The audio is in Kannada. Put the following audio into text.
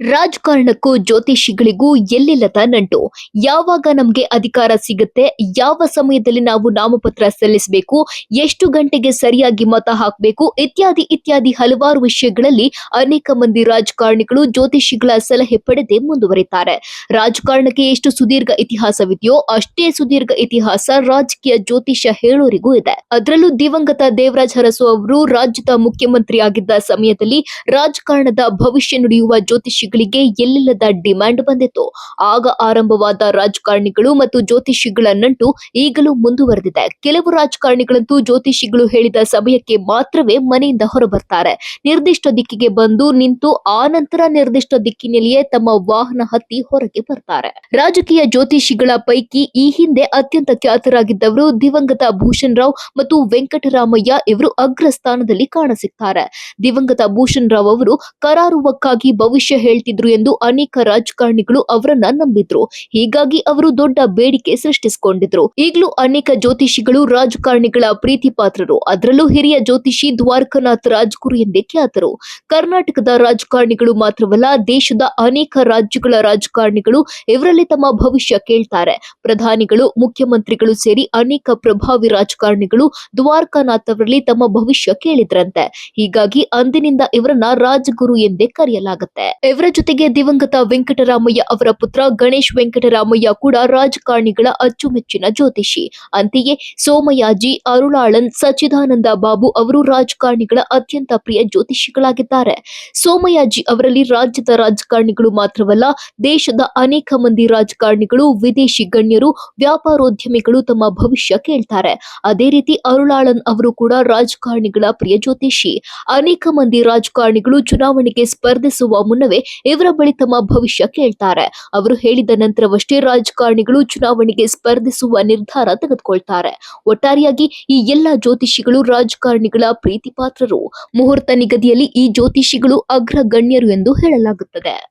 ರಾಜಕಾರಣಕ್ಕೂ ಜ್ಯೋತಿಷಿಗಳಿಗೂ ಎಲ್ಲಿಲ್ಲದ ನಂಟು. ಯಾವಾಗ ನಮ್ಗೆ ಅಧಿಕಾರ ಸಿಗುತ್ತೆ, ಯಾವ ಸಮಯದಲ್ಲಿ ನಾವು ನಾಮಪತ್ರ ಸಲ್ಲಿಸಬೇಕು, ಎಷ್ಟು ಗಂಟೆಗೆ ಸರಿಯಾಗಿ ಮತ ಹಾಕಬೇಕು ಇತ್ಯಾದಿ ಇತ್ಯಾದಿ ಹಲವಾರು ವಿಷಯಗಳಲ್ಲಿ ಅನೇಕ ಮಂದಿ ರಾಜಕಾರಣಿಗಳು ಜ್ಯೋತಿಷಿಗಳ ಸಲಹೆ ಪಡೆದೇ ಮುಂದುವರಿತಾರೆ. ರಾಜಕಾರಣಕ್ಕೆ ಎಷ್ಟು ಸುದೀರ್ಘ ಇತಿಹಾಸವಿದೆಯೋ ಅಷ್ಟೇ ಸುದೀರ್ಘ ಇತಿಹಾಸ ರಾಜಕೀಯ ಜ್ಯೋತಿಷ್ಯ ಹೇಳೋರಿಗೂ ಇದೆ. ಅದರಲ್ಲೂ ದಿವಂಗತ ದೇವರಾಜ ಅರಸು ಅವರು ರಾಜ್ಯದ ಮುಖ್ಯಮಂತ್ರಿಯಾಗಿದ್ದ ಸಮಯದಲ್ಲಿ ರಾಜಕಾರಣದ ಭವಿಷ್ಯ ನುಡಿಯುವ ಜ್ಯೋತಿಷಿಗಳಿಗೆ ಎಲ್ಲಿಲ್ಲದ ಡಿಮ್ಯಾಂಡ್ ಬಂದಿತ್ತು. ಆಗ ಆರಂಭವಾದ ರಾಜಕಾರಣಿಗಳು ಮತ್ತು ಜ್ಯೋತಿಷಿಗಳ ನಂಟು ಈಗಲೂ ಮುಂದುವರೆದಿದೆ. ಕೆಲವು ರಾಜಕಾರಣಿಗಳಂತೂ ಜ್ಯೋತಿಷಿಗಳು ಹೇಳಿದ ಸಮಯಕ್ಕೆ ಮಾತ್ರವೇ ಮನೆಯಿಂದ ಹೊರಬರ್ತಾರೆ. ನಿರ್ದಿಷ್ಟ ದಿಕ್ಕಿಗೆ ಬಂದು ನಿಂತು ಆ ನಂತರ ನಿರ್ದಿಷ್ಟ ದಿಕ್ಕಿನಲ್ಲಿಯೇ ತಮ್ಮ ವಾಹನ ಹತ್ತಿ ಹೊರಗೆ ಬರ್ತಾರೆ. ರಾಜಕೀಯ ಜ್ಯೋತಿಷಿಗಳ ಪೈಕಿ ಈ ಹಿಂದೆ ಅತ್ಯಂತ ಖ್ಯಾತರಾಗಿದ್ದವರು ದಿವಂಗತ ಭೂಷಣ್ ರಾವ್ ಮತ್ತು ವೆಂಕಟರಾಮಯ್ಯ ಇವರು ಅಗ್ರ ಸ್ಥಾನದಲ್ಲಿ ಕಾಣಸಿಗ್ತಾರೆ. ದಿವಂಗತ ಭೂಷಣ್ ರಾವ್ ಅವರು ಕರಾರುವಕ್ಕಾಗಿ ಭವಿಷ್ಯ ಹೇಳ್ತಿದ್ರು ಎಂದು ಅನೇಕ ರಾಜಕಾರಣಿಗಳು ಅವರನ್ನ ನಂಬಿದ್ರು. ಹೀಗಾಗಿ ಅವರು ದೊಡ್ಡ ಬೇಡಿಕೆ ಸೃಷ್ಟಿಸಿಕೊಂಡಿದ್ರು. ಈಗಲೂ ಅನೇಕ ಜ್ಯೋತಿಷಿಗಳು ರಾಜಕಾರಣಿಗಳ ಪ್ರೀತಿ ಪಾತ್ರರು. ಅದರಲ್ಲೂ ಹಿರಿಯ ಜ್ಯೋತಿಷಿ ದ್ವಾರಕನಾಥ್ ರಾಜ್ಗುರು ಎಂದೇ ಖ್ಯಾತರು. ಕರ್ನಾಟಕದ ರಾಜಕಾರಣಿಗಳು ಮಾತ್ರವಲ್ಲ, ದೇಶದ ಅನೇಕ ರಾಜ್ಯಗಳ ರಾಜಕಾರಣಿಗಳು ಇವರಲ್ಲಿ ತಮ್ಮ ಭವಿಷ್ಯ ಕೇಳ್ತಾರೆ. ಪ್ರಧಾನಿಗಳು, ಮುಖ್ಯಮಂತ್ರಿಗಳು ಸೇರಿ ಅನೇಕ ಪ್ರಭಾವಿ ರಾಜಕಾರಣಿಗಳು ದ್ವಾರಕನಾಥ್ ಅವರಲ್ಲಿ ತಮ್ಮ ಭವಿಷ್ಯ ಕೇಳಿದ್ರಂತೆ. ಹೀಗಾಗಿ ಅಂದಿನಿಂದ ಇವರನ್ನ ರಾಜಗುರು ಎಂದೇ ಕರೆಯಲಾಗುತ್ತೆ. ಇವರ ಜೊತೆಗೆ ದಿವಂಗತ ವೆಂಕಟರಾಮಯ್ಯ ಅವರ ಪುತ್ರ ಗಣೇಶ್ ವೆಂಕಟರಾಮಯ್ಯ ಕೂಡ ರಾಜಕಾರಣಿಗಳ ಅಚ್ಚುಮೆಚ್ಚಿನ ಜ್ಯೋತಿಷಿ. ಅಂತೆಯೇ ಸೋಮಯಾಜಿ, ಅರುಳಾಳನ್, ಸಚ್ಚಿದಾನಂದ ಬಾಬು ಅವರು ರಾಜಕಾರಣಿಗಳ ಅತ್ಯಂತ ಪ್ರಿಯ ಜ್ಯೋತಿಷಿಗಳಾಗಿದ್ದಾರೆ. ಸೋಮಯಾಜಿ ಅವರಲ್ಲಿ ರಾಜ್ಯದ ರಾಜಕಾರಣಿಗಳು ಮಾತ್ರವಲ್ಲ, ದೇಶದ ಅನೇಕ ಮಂದಿ ರಾಜಕಾರಣಿಗಳು, ವಿದೇಶಿ ಗಣ್ಯರು, ವ್ಯಾಪಾರೋದ್ಯಮಿಗಳು ತಮ್ಮ ಭವಿಷ್ಯ ಕೇಳ್ತಾರೆ. ಅದೇ ರೀತಿ ಅರುಳಾಳನ್ ಅವರು ಕೂಡ ರಾಜಕಾರಣಿಗಳ ಪ್ರಿಯ ಜ್ಯೋತಿಷಿ. ಅನೇಕ ಮಂದಿ ರಾಜಕಾರಣಿಗಳು ಚುನಾವಣೆಗೆ ಸ್ಪರ್ಧಿಸುವ ಮುನ್ನವೇ ಇವರ ಬಳಿ ತಮ್ಮ ಭವಿಷ್ಯ ಕೇಳ್ತಾರೆ. ಅವರು ಹೇಳಿದ ನಂತರವಷ್ಟೇ ರಾಜಕಾರಣಿಗಳು ಚುನಾವಣೆಗೆ ಸ್ಪರ್ಧಿಸುವ ನಿರ್ಧಾರ ತೆಗೆದುಕೊಳ್ತಾರೆ. ಒಟ್ಟಾರೆಯಾಗಿ ಈ ಎಲ್ಲಾ ಜ್ಯೋತಿಷಿಗಳು ರಾಜಕಾರಣಿಗಳ ಪ್ರೀತಿ ಪಾತ್ರರು. ಮುಹೂರ್ತ ನಿಗದಿಯಲ್ಲಿ ಈ ಜ್ಯೋತಿಷಿಗಳು ಅಗ್ರ ಗಣ್ಯರು ಎಂದು ಹೇಳಲಾಗುತ್ತದೆ.